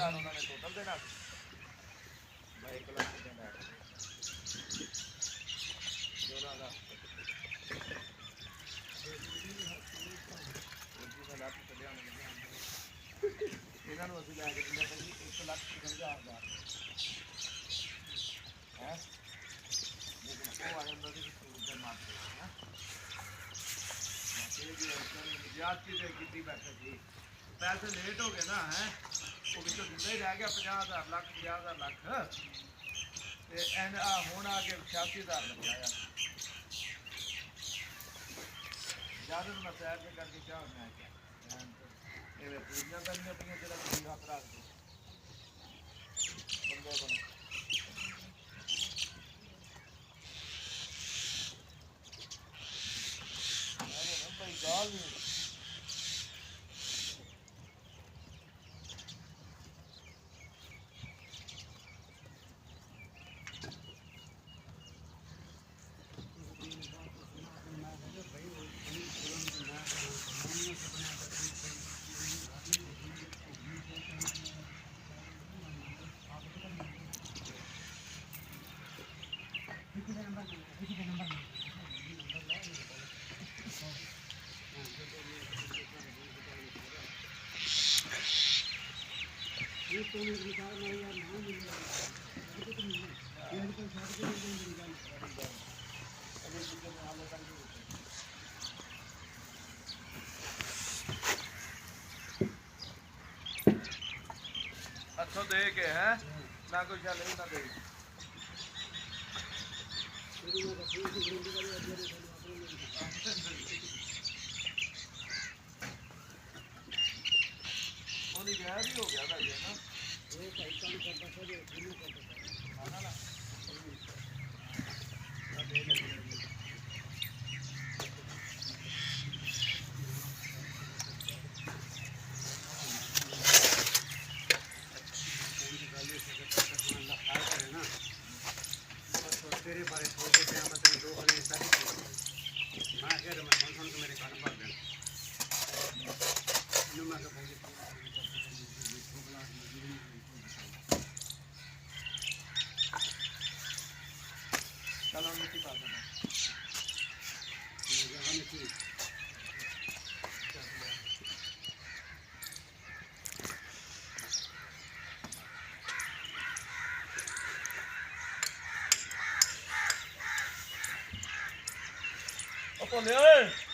5000 ਉਹਨਾਂ ਨੇ ਟੋਟਲ ਦੇਣਾ ਬਾਈ 1 ਲੱਖ ਦੇਣਾ ਜੋੜਾ ਦਾ ਇਹਨਾਂ ਨੂੰ ਅਸੀਂ ਲੈ ਕੇ ਦਿੰਦੇ ਹਾਂ ਜੀ 1,50,000 ਹੈ ਲੇਕਿਨ ਉਹ ਆ ਜਾਂਦਾ ਸੀ ਸੂਰਜ ਦੇ ਮਾਰਦੇ ਹੈ ਜ਼ਿਆਦਤੀ ਤੇ ਕੀਤੀ ਬੈਠੇ ਸੀ ਪੈਸੇ ਲੇਟ ਹੋ ਗਏ ਨਾ ਹੈ ਉਹ ਵਿੱਚੋਂ ਦਿੰਦਾ ਹੀ ਰਹਿ ਗਿਆ 50,000 ਲੱਖ 50,000 ਲੱਖ ਤੇ ਐਨ ਹੁਣ ਆ ਕੇ 86,000 ਲੱਗਿਆ ਯਾਰ ਜ਼ਿਆਦਾ ਨੂੰ ਮੈਂ ਸੈਰ ਤੇ ਕਰਕੇ ਕਿਆ ਹੋਣਾ ਹੈ ਇਹ ਪੂਰੀਆਂ ਕਰਨੀਆਂ ਪਈਆਂ ਜਿਹੜਾ ਤੁਸੀਂ ਹੱਥ ਰੱਖ ਦਿਓ ਬੰਦੇ ਬਣ ਭਾਈ ਗਾਲ ਨਹੀਂ हथों दे के है ना कोई चल ना दे गैर ही हो गया था ये ना तेरे बारे सोच के मैं तेरे दो वाले सारी मैं कह रहा मैं सुन के मेरे कान भर देना न्यू मैं का बोल चलो मिट्टी पा देना ये जगह मिट्टी Olha,